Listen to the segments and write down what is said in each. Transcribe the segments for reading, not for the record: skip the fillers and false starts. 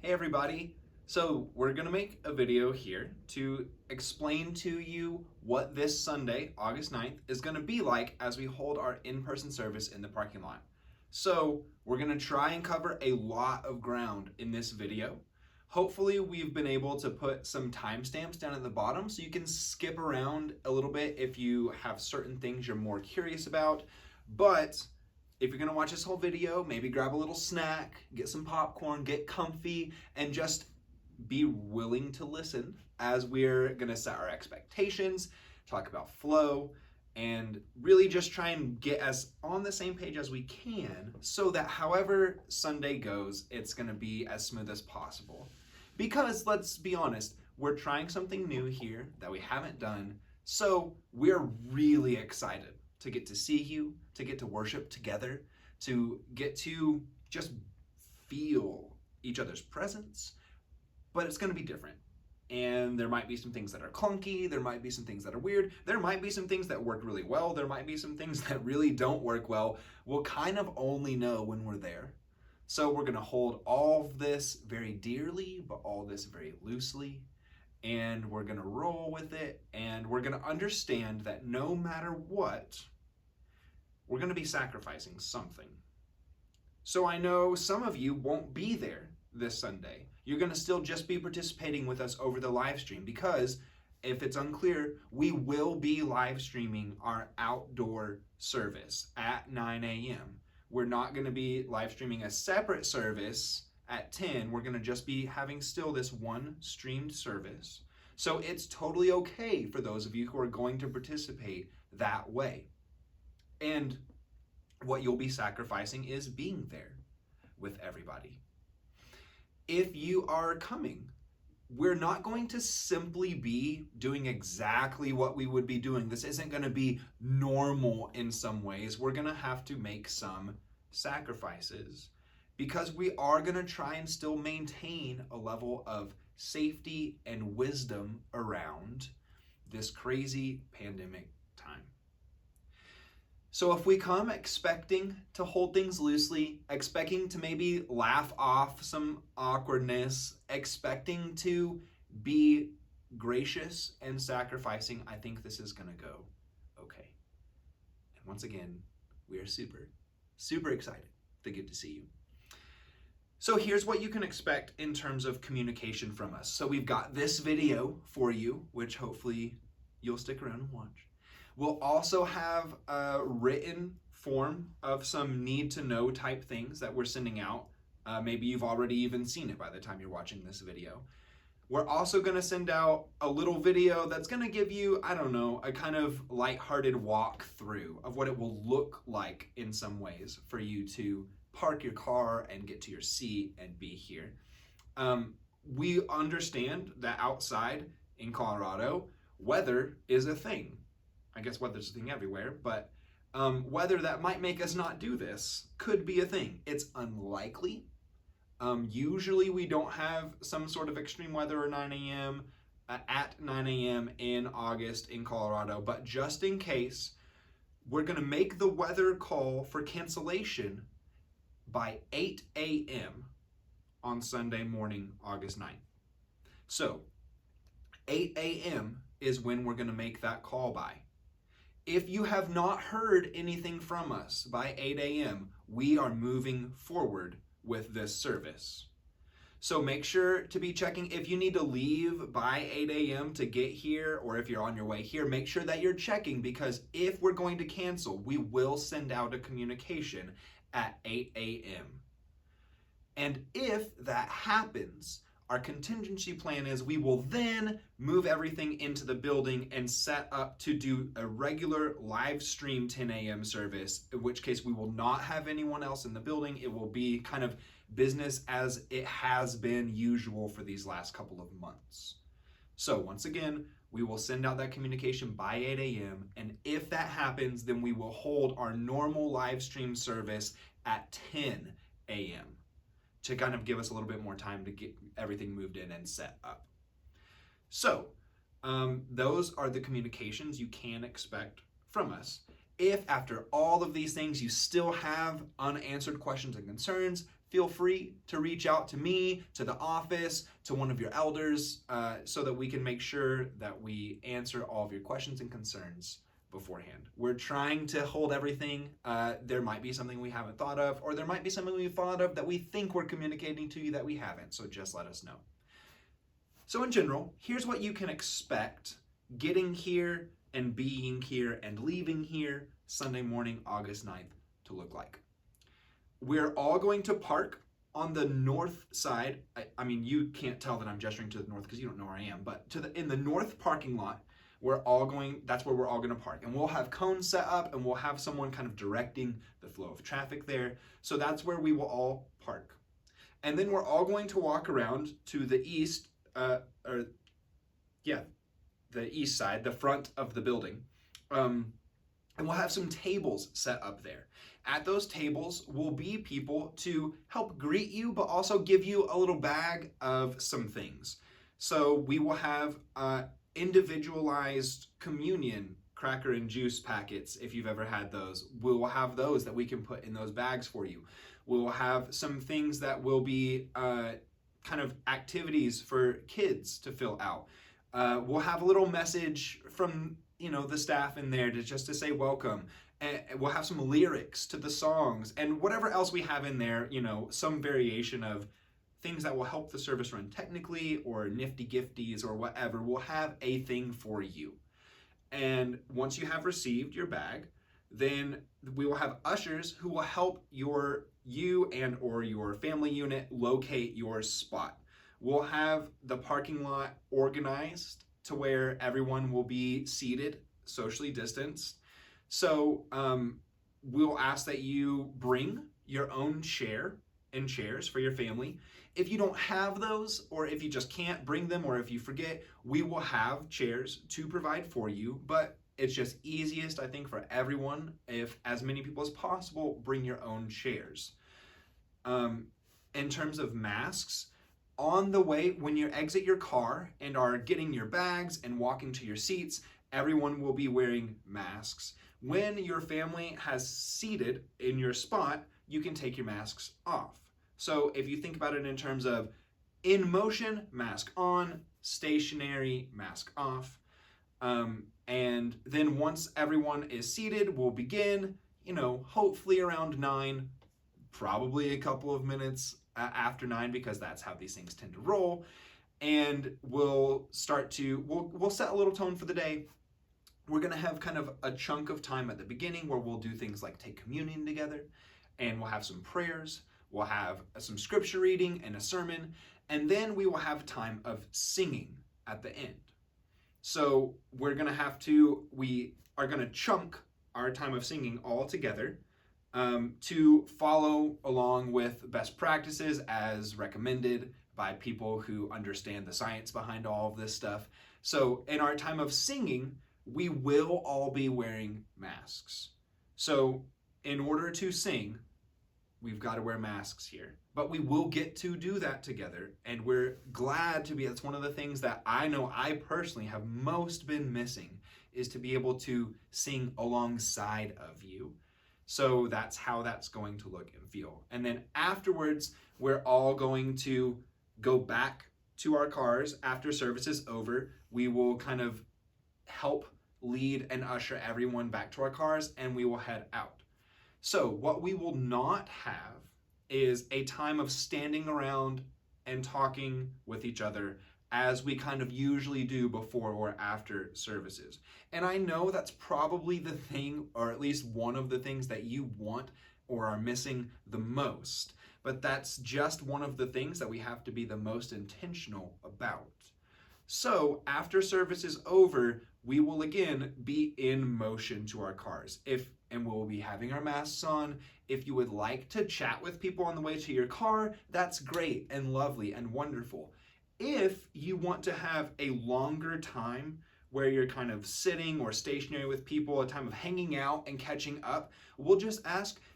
Hey everybody, so we're going to make a video here to explain to you what this Sunday, August 9th, is going to be like as we hold our in-person service in the parking lot. So we're going to try and cover a lot of ground in this video. Hopefully we've been able to put some timestamps down at the bottom so you can skip around a little bit if you have certain things you're more curious about. But if you're going to watch this whole video, maybe grab a little snack, get some popcorn, get comfy, and just be willing to listen as we're going to set our expectations, talk about flow, and really just try and get us on the same page as we can so that however Sunday goes, it's going to be as smooth as possible. Because let's be honest, we're trying something new here that we haven't done, so we're really excited to get to see you, to get to worship together, to get to just feel each other's presence, but it's going to be different. And there might be some things that are clunky, there might be some things that are weird, there might be some things that work really well, there might be some things that really don't work well. We'll kind of only know when we're there. So we're going to hold all of this very dearly, but all this very loosely. And we're going to roll with it, and we're going to understand that no matter what, we're going to be sacrificing something. So I know some of you won't be there this Sunday. You're going to still just be participating with us over the live stream because, if it's unclear, we will be live streaming our outdoor service at 9 a.m. We're not going to be live streaming a separate service at 10. We're going to just be having still this one streamed service. So it's totally okay for those of you who are going to participate that way. And what you'll be sacrificing is being there with everybody. If you are coming, we're not going to simply be doing exactly what we would be doing. This isn't going to be normal in some ways. We're going to have to make some sacrifices because we are going to try and still maintain a level of safety and wisdom around this crazy pandemic time. So if we come expecting to hold things loosely, expecting to maybe laugh off some awkwardness, expecting to be gracious and sacrificing, I think this is going to go okay. And once again, we are super excited to get to see you. So here's what you can expect in terms of communication from us. So we've got this video for you, which hopefully you'll stick around and watch. We'll also have a written form of some need to know type things that we're sending out. Maybe you've already even seen it by the time you're watching this video. We're also going to send out a little video that's going to give you, I don't know, a kind of lighthearted walkthrough of what it will look like in some ways for you to park your car and get to your seat and be here. We understand that outside in Colorado, weather is a thing. I guess weather's a thing everywhere, but weather that might make us not do this could be a thing. It's unlikely. Usually we don't have some sort of extreme weather at 9 a.m. in August in Colorado, but just in case, we're going to make the weather call for cancellation by 8 a.m. on Sunday morning, August 9th. So 8 a.m. is when we're going to make that call by. If you have not heard anything from us by 8 a.m., we are moving forward with this service. So make sure to be checking. If you need to leave by 8 a.m. to get here, or if you're on your way here, make sure that you're checking, because if we're going to cancel, we will send out a communication at 8 a.m. And if that happens, our contingency plan is we will then move everything into the building and set up to do a regular live stream 10 a.m. service, in which case we will not have anyone else in the building. It will be kind of business as it has been usual for these last couple of months. So once again, we will send out that communication by 8 a.m. And if that happens, then we will hold our normal live stream service at 10 a.m. to kind of give us a little bit more time to get everything moved in and set up. So those are the communications you can expect from us. If after all of these things you still have unanswered questions and concerns, feel free to reach out to me, to the office, to one of your elders, so that we can make sure that we answer all of your questions and concerns beforehand. We're trying to hold everything. There might be something we haven't thought of, or there might be something we've thought of that we think we're communicating to you that we haven't, so just let us know. So in general, here's what you can expect getting here and being here and leaving here Sunday morning, August 9th to look like. We're all going to park on the north side. I mean, you can't tell that I'm gesturing to the north because you don't know where I am, but in the north parking lot, that's where we're all going to park. And we'll have cones set up, and we'll have someone kind of directing the flow of traffic there. So that's where we will all park. And then we're all going to walk around to the east, the east side, the front of the building. And we'll have some tables set up there. At those tables will be people to help greet you, but also give you a little bag of some things. So we will have individualized communion cracker and juice packets, if you've ever had those. We will have those that we can put in those bags for you. We will have some things that will be kind of activities for kids to fill out. We'll have a little message from the staff in there just to say welcome. And we'll have some lyrics to the songs and whatever else we have in there, some variation of things that will help the service run technically, or nifty gifties or whatever. We'll have a thing for you. And once you have received your bag, then we will have ushers who will help you and or your family unit locate your spot. We'll have the parking lot organized to where everyone will be seated, socially distanced. So we'll ask that you bring your own chair and chairs for your family. If you don't have those, or if you just can't bring them, or if you forget, we will have chairs to provide for you, but it's just easiest, I think, for everyone if as many people as possible bring your own chairs. In terms of masks, on the way, when you exit your car and are getting your bags and walking to your seats, everyone will be wearing masks. When your family has seated in your spot, you can take your masks off. So if you think about it in terms of in motion, mask on, stationary, mask off. And then once everyone is seated, we'll begin, hopefully around 9, probably a couple of minutes after 9, because that's how these things tend to roll. And we'll set a little tone for the day. We're going to have kind of a chunk of time at the beginning where we'll do things like take communion together, and we'll have some prayers. We'll have some scripture reading and a sermon, and then we will have time of singing at the end. So we are going to chunk our time of singing all together to follow along with best practices as recommended by people who understand the science behind all of this stuff. So in our time of singing, we will all be wearing masks. So in order to sing, we've got to wear masks here. But we will get to do that together, and we're glad to be. That's one of the things that I know I personally have most been missing, is to be able to sing alongside of you. So that's how that's going to look and feel. And then afterwards, we're all going to go back to our cars after service is over. We will kind of help lead and usher everyone back to our cars, and we will head out. So what we will not have is a time of standing around and talking with each other as we kind of usually do before or after services. And I know that's probably the thing, or at least one of the things that you want or are missing the most. But that's just one of the things that we have to be the most intentional about. So after service is over, we will again be in motion to our cars. And we'll be having our masks on. If you would like to chat with people on the way to your car, that's great and lovely and wonderful. If you want to have a longer time where you're kind of sitting or stationary with people, a time of hanging out and catching up, we'll just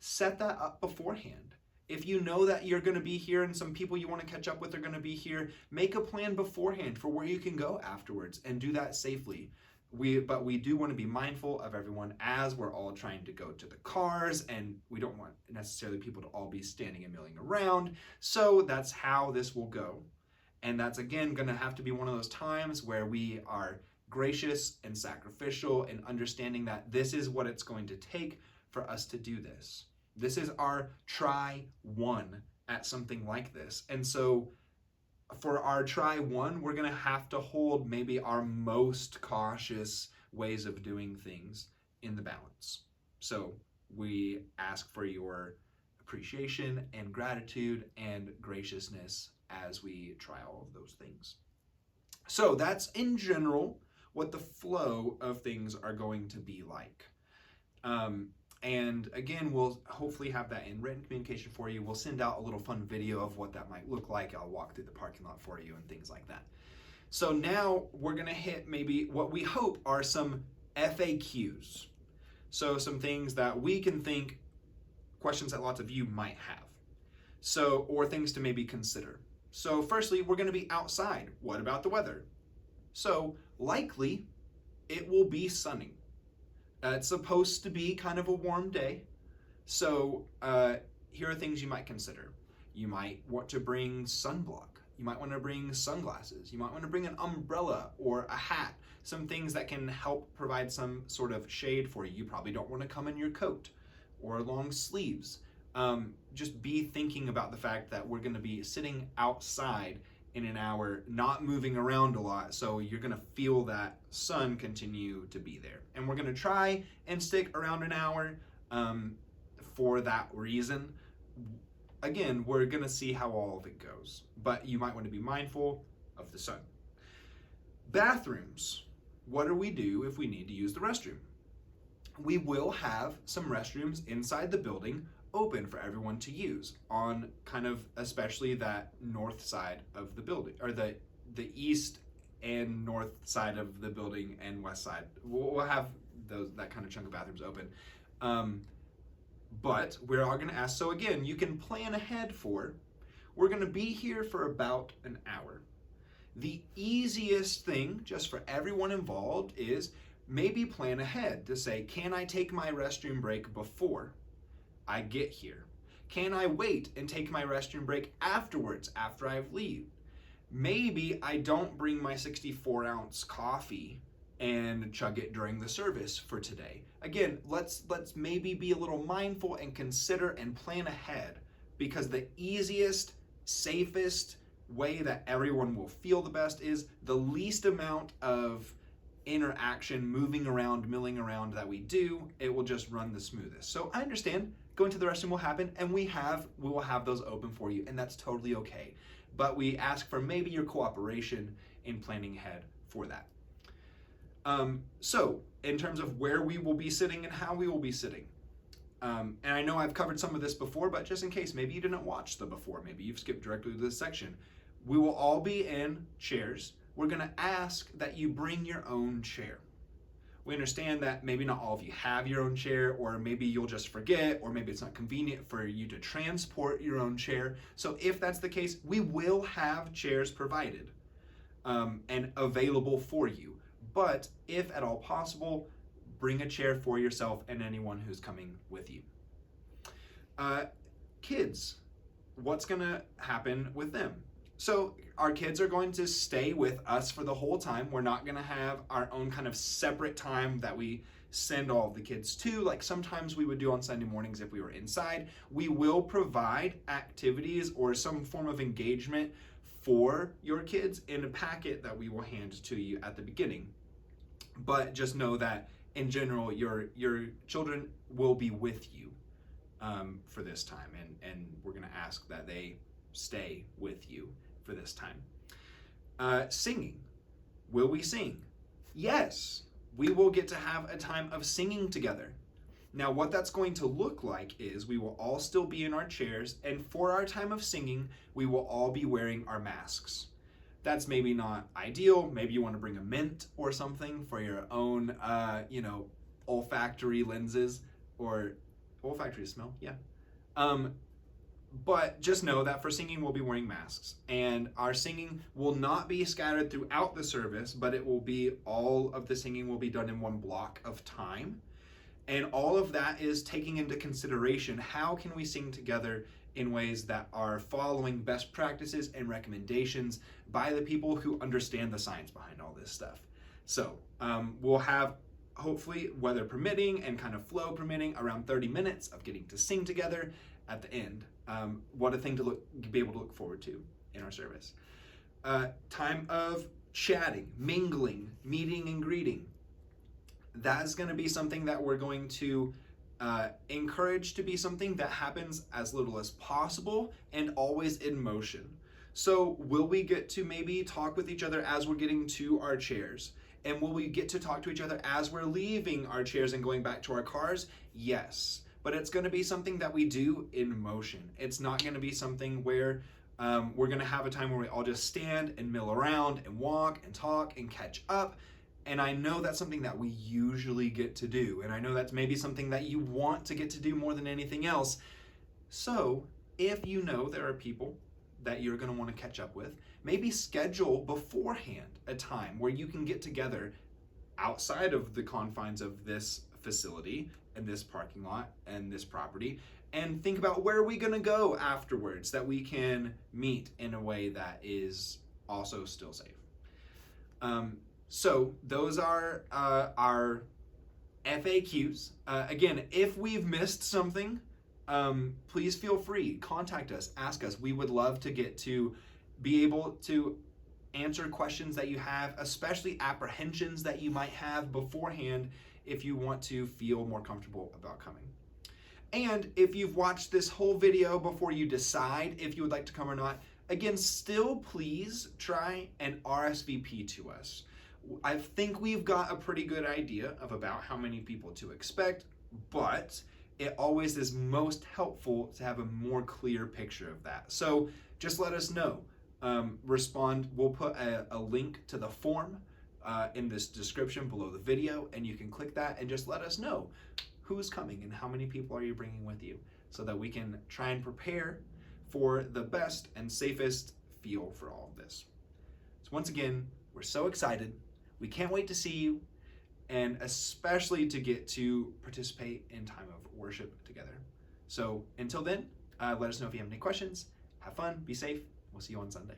set that up beforehand. If you know that you're going to be here and some people you want to catch up with are going to be here, make a plan beforehand for where you can go afterwards and do that safely. but we do want to be mindful of everyone as we're all trying to go to the cars, and we don't want necessarily people to all be standing and milling around. So that's how this will go. And that's, again, going to have to be one of those times where we are gracious and sacrificial and understanding that this is what it's going to take for us to do this. This is our try one at something like this. And so for our try one, we're going to have to hold maybe our most cautious ways of doing things in the balance. So we ask for your appreciation and gratitude and graciousness as we try all of those things. So that's in general what the flow of things are going to be like. And again, we'll hopefully have that in written communication for you. We'll send out a little fun video of what that might look like. I'll walk through the parking lot for you and things like that. So now we're going to hit maybe what we hope are some FAQs. So some things that we can think, questions that lots of you might have. So, or things to maybe consider. So firstly, we're going to be outside. What about the weather? So likely it will be sunny. It's supposed to be kind of a warm day. So here are things you might consider. You might want to bring sunblock. You might want to bring sunglasses. You might want to bring an umbrella or a hat. Some things that can help provide some sort of shade for you. You probably don't want to come in your coat or long sleeves. Just be thinking about the fact that we're going to be sitting outside in an hour, not moving around a lot, so you're going to feel that sun continue to be there. And we're going to try and stick around an hour for that reason. Again, we're going to see how all of it goes, but you might want to be mindful of the sun. Bathrooms. What do we do if we need to use the restroom? We will have some restrooms inside the building open for everyone to use on kind of especially that north side of the building, or the east and north side of the building and west side. We'll have that kind of chunk of bathrooms open. But we're all going to ask, so again, you can plan ahead for, we're going to be here for about an hour. The easiest thing just for everyone involved is maybe plan ahead to say, can I take my restroom break before I get here? Can I wait and take my restroom break afterwards, after I leave? Maybe I don't bring my 64-ounce coffee and chug it during the service for today. Again, let's maybe be a little mindful and consider and plan ahead, because the easiest, safest way that everyone will feel the best is the least amount of interaction, moving around, milling around that we do. It will just run the smoothest. So I understand going to the restroom will happen, and we will have those open for you, and that's totally okay. But we ask for maybe your cooperation in planning ahead for that. So in terms of where we will be sitting and how we will be sitting, and I know I've covered some of this before, but just in case, maybe you didn't watch the before, maybe you've skipped directly to this section. We will all be in chairs. We're going to ask that you bring your own chair. We understand that maybe not all of you have your own chair, or maybe you'll just forget, or maybe it's not convenient for you to transport your own chair. So if that's the case, we will have chairs provided and available for you. But if at all possible, bring a chair for yourself and anyone who's coming with you. Kids, what's going to happen with them? So our kids are going to stay with us for the whole time. We're not going to have our own kind of separate time that we send all of the kids to, like sometimes we would do on Sunday mornings if we were inside. We will provide activities or some form of engagement for your kids in a packet that we will hand to you at the beginning. But just know that in general, your children will be with you for this time, and we're going to ask that they stay with you for this time. Singing. Will we sing? Yes, we will get to have a time of singing together. Now, what that's going to look like is we will all still be in our chairs, and for our time of singing, we will all be wearing our masks. That's maybe not ideal. Maybe you want to bring a mint or something for your own, olfactory lenses, or olfactory smell, yeah. But just know that for singing, we'll be wearing masks, and our singing will not be scattered throughout the service, but it will be all of the singing will be done in one block of time. And all of that is taking into consideration how can we sing together in ways that are following best practices and recommendations by the people who understand the science behind all this stuff. So we'll have, hopefully, weather permitting and kind of flow permitting, around 30 minutes of getting to sing together at the end. What a thing to be able to look forward to in our service. Time of chatting, mingling, meeting and greeting. That's going to be something that we're going to encourage to be something that happens as little as possible and always in motion. So will we get to maybe talk with each other as we're getting to our chairs? And will we get to talk to each other as we're leaving our chairs and going back to our cars? Yes. But it's going to be something that we do in motion. It's not going to be something where we're going to have a time where we all just stand and mill around and walk and talk and catch up. And I know that's something that we usually get to do. And I know that's maybe something that you want to get to do more than anything else. So if you know there are people that you're going to want to catch up with, maybe schedule beforehand a time where you can get together outside of the confines of this facility and this parking lot and this property, and think about where are we going to go afterwards that we can meet in a way that is also still safe. So those are our FAQs. Again, if we've missed something, please feel free, contact us, ask us. We would love to get to be able to answer questions that you have, especially apprehensions that you might have beforehand if you want to feel more comfortable about coming. And if you've watched this whole video before you decide if you would like to come or not, again, still please try and RSVP to us. I think we've got a pretty good idea of about how many people to expect, but it always is most helpful to have a more clear picture of that. So just let us know. Respond. We'll put a link to the form in this description below the video, and you can click that and just let us know who's coming and how many people are you bringing with you, so that we can try and prepare for the best and safest feel for all of this. So once again, we're so excited. We can't wait to see you, and especially to get to participate in time of worship together. So until then, let us know if you have any questions. Have fun, be safe. We'll see you on Sunday.